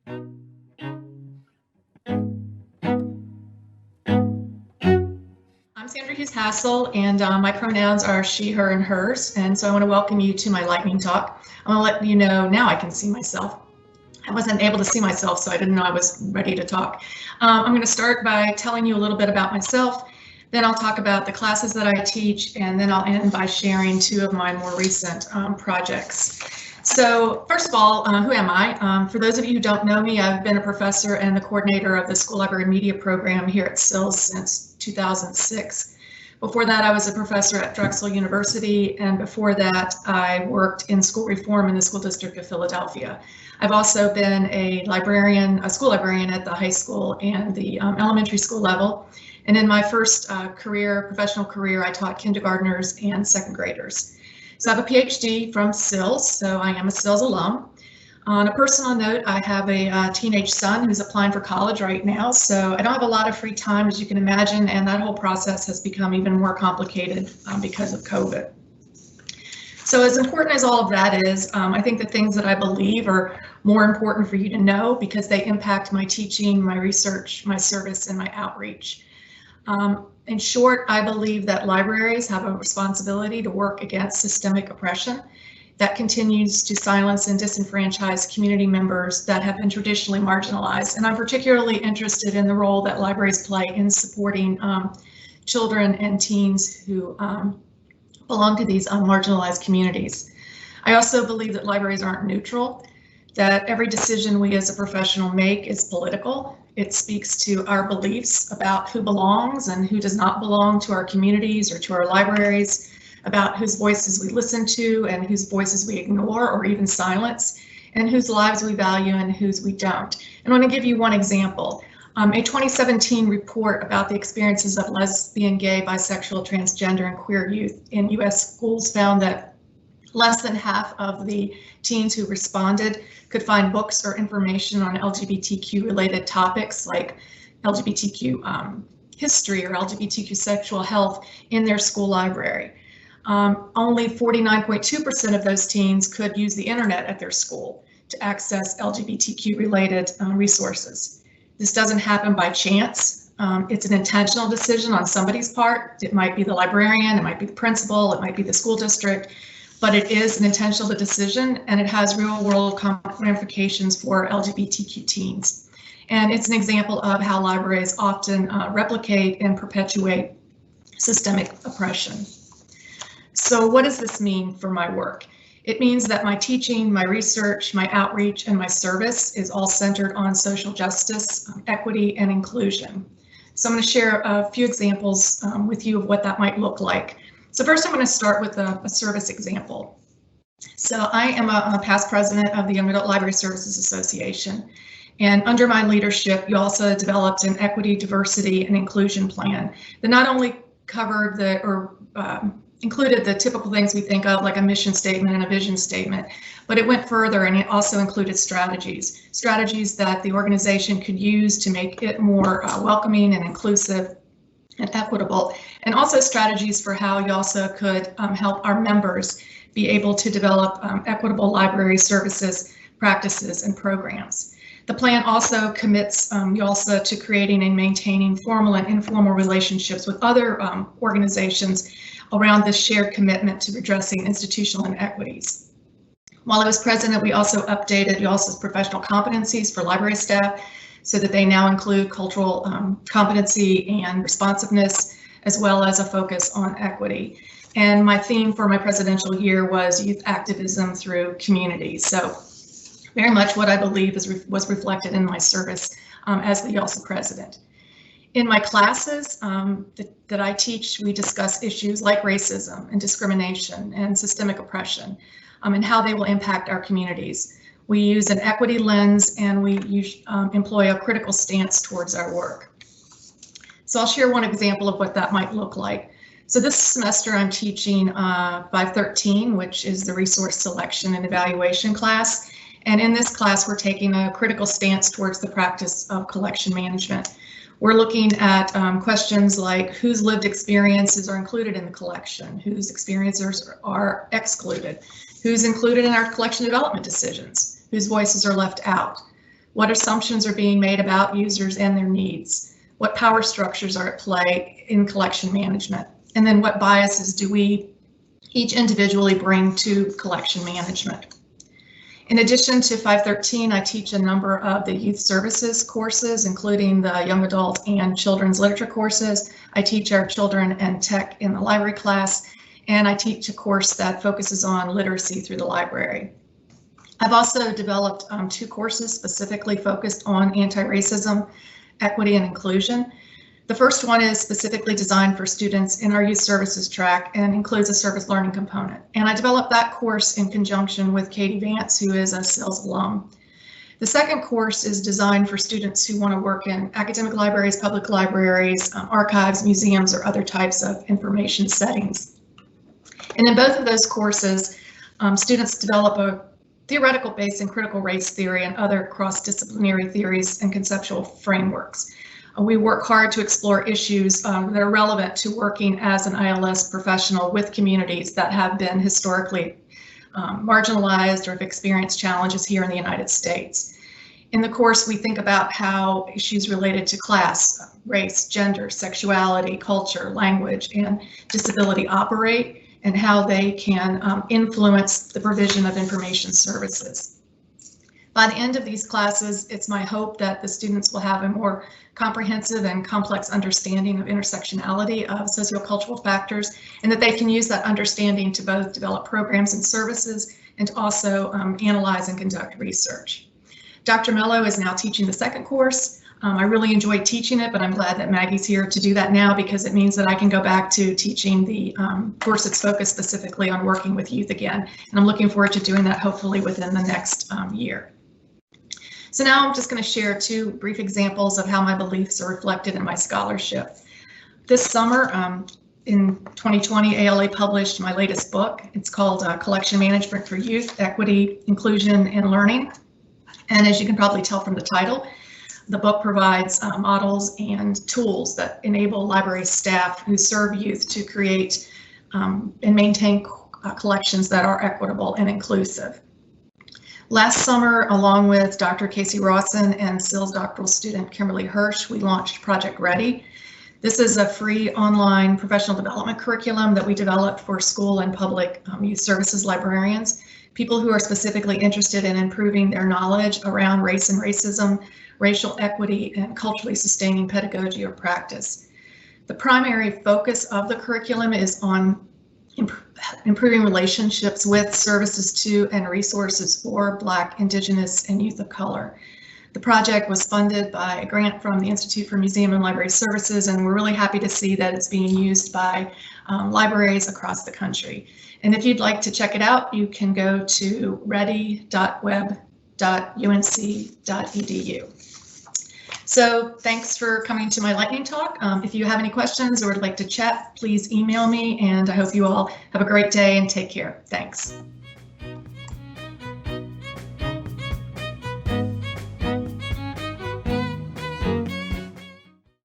I'm Sandra Hughes-Hassell, and my pronouns are she, her, and hers. And so I want to welcome you to my lightning talk. I want to let you know now I can see myself. I wasn't able to see myself, so I didn't know I was ready to talk. I'm going to start by telling you a little bit about myself. Then I'll talk about the classes that I teach, and then I'll end by sharing two of my more recent projects. So first of all, who am I? For those of you who don't know me, I've been a professor and the coordinator of the School Library Media Program here at SILS since 2006. Before that, I was a professor at Drexel University, and before that, I worked in school reform in the School District of Philadelphia. I've also been a librarian, a school librarian at the high school and the elementary school level. And in my first professional career, I taught kindergartners and second graders. So I have a PhD from SILS, so I am a SILS alum. On a personal note, I have a teenage son who's applying for college right now, so I don't have a lot of free time, as you can imagine, and that whole process has become even more complicated because of COVID. So as important as all of that is, I think the things that I believe are more important for you to know because they impact my teaching, my research, my service, and my outreach. In short, I believe that libraries have a responsibility to work against systemic oppression that continues to silence and disenfranchise community members that have been traditionally marginalized. And I'm particularly interested in the role that libraries play in supporting children and teens who belong to these marginalized communities. I also believe that libraries aren't neutral, that every decision we as a professional make is political. It speaks to our beliefs about who belongs and who does not belong to our communities or to our libraries, about whose voices we listen to and whose voices we ignore or even silence, and whose lives we value and whose we don't. And I want to give you one example. A 2017 report about the experiences of lesbian, gay, bisexual, transgender, and queer youth in U.S. schools found that less than half of the teens who responded could find books or information on LGBTQ related topics like LGBTQ history or LGBTQ sexual health in their school library. Only 49.2% of those teens could use the internet at their school to access LGBTQ related resources. This doesn't happen by chance. It's an intentional decision on somebody's part. It might be the librarian, it might be the principal, it might be the school district, but it is an intentional decision and it has real world ramifications for LGBTQ teens. And it's an example of how libraries often replicate and perpetuate systemic oppression. So what does this mean for my work? It means that my teaching, my research, my outreach, and my service is all centered on social justice, equity, and inclusion. So I'm going to share a few examples with you of what that might look like. So first, I'm going to start with a service example. So I am a past president of the Young Adult Library Services Association. And under my leadership, you also developed an equity, diversity, and inclusion plan that not only covered included the typical things we think of, like a mission statement and a vision statement, but it went further and it also included strategies that the organization could use to make it more welcoming and inclusive and equitable, and also strategies for how you also could help our members be able to develop equitable library services, practices, and programs. The plan also commits YALSA to creating and maintaining formal and informal relationships with other organizations around this shared commitment to redressing institutional inequities. While I was president, we also updated YALSA's professional competencies for library staff so that they now include cultural competency and responsiveness, as well as a focus on equity. And my theme for my presidential year was youth activism through community. So very much what I believe was reflected in my service as the YALSA president. In my classes that I teach, we discuss issues like racism and discrimination and systemic oppression and how they will impact our communities. We use an equity lens and we employ a critical stance towards our work. So I'll share one example of what that might look like. So this semester I'm teaching 513, which is the resource selection and evaluation class. And in this class, we're taking a critical stance towards the practice of collection management. We're looking at questions like whose lived experiences are included in the collection, whose experiences are excluded, who's included in our collection development decisions, whose voices are left out, What assumptions are being made about users and their needs? What power structures are at play in collection management? And then what biases do we each individually bring to collection management? In addition to 513, I teach a number of the youth services courses, including the young adult and children's literature courses. I teach our children and tech in the library class, and I teach a course that focuses on literacy through the library. I've also developed 2 courses specifically focused on anti-racism, equity, and inclusion. The first one is specifically designed for students in our youth services track and includes a service learning component. And I developed that course in conjunction with Katie Vance, who is a SILS alum. The second course is designed for students who want to work in academic libraries, public libraries, archives, museums, or other types of information settings. And in both of those courses, students develop a theoretical base in critical race theory and other cross-disciplinary theories and conceptual frameworks. We work hard to explore issues that are relevant to working as an ILS professional with communities that have been historically marginalized or have experienced challenges here in the United States. In the course, we think about how issues related to class, race, gender, sexuality, culture, language, and disability operate, and how they can influence the provision of information services. By the end of these classes, it's my hope that the students will have a more comprehensive and complex understanding of intersectionality of sociocultural factors, and that they can use that understanding to both develop programs and services and to also analyze and conduct research. Dr. Mello is now teaching the second course. I really enjoyed teaching it, but I'm glad that Maggie's here to do that now because it means that I can go back to teaching the course that's focused specifically on working with youth again. And I'm looking forward to doing that hopefully within the next year. So now I'm just going to share 2 brief examples of how my beliefs are reflected in my scholarship. This summer, in 2020, ALA published my latest book. It's called Collection Management for Youth, Equity, Inclusion, and Learning. And as you can probably tell from the title, the book provides models and tools that enable library staff who serve youth to create and maintain collections that are equitable and inclusive. Last summer, along with Dr. Casey Rawson and SILS doctoral student Kimberly Hirsch, we launched Project Ready. This is a free online professional development curriculum that we developed for school and public youth services librarians, people who are specifically interested in improving their knowledge around race and racism, racial equity, and culturally sustaining pedagogy or practice. The primary focus of the curriculum is on improving relationships with, services to, and resources for Black, Indigenous, and youth of color. The project was funded by a grant from the Institute for Museum and Library Services, and we're really happy to see that it's being used by libraries across the country. And if you'd like to check it out, you can go to ready.web.unc.edu. So thanks for coming to my lightning talk. If you have any questions or would like to chat, please email me, and I hope you all have a great day and take care. Thanks.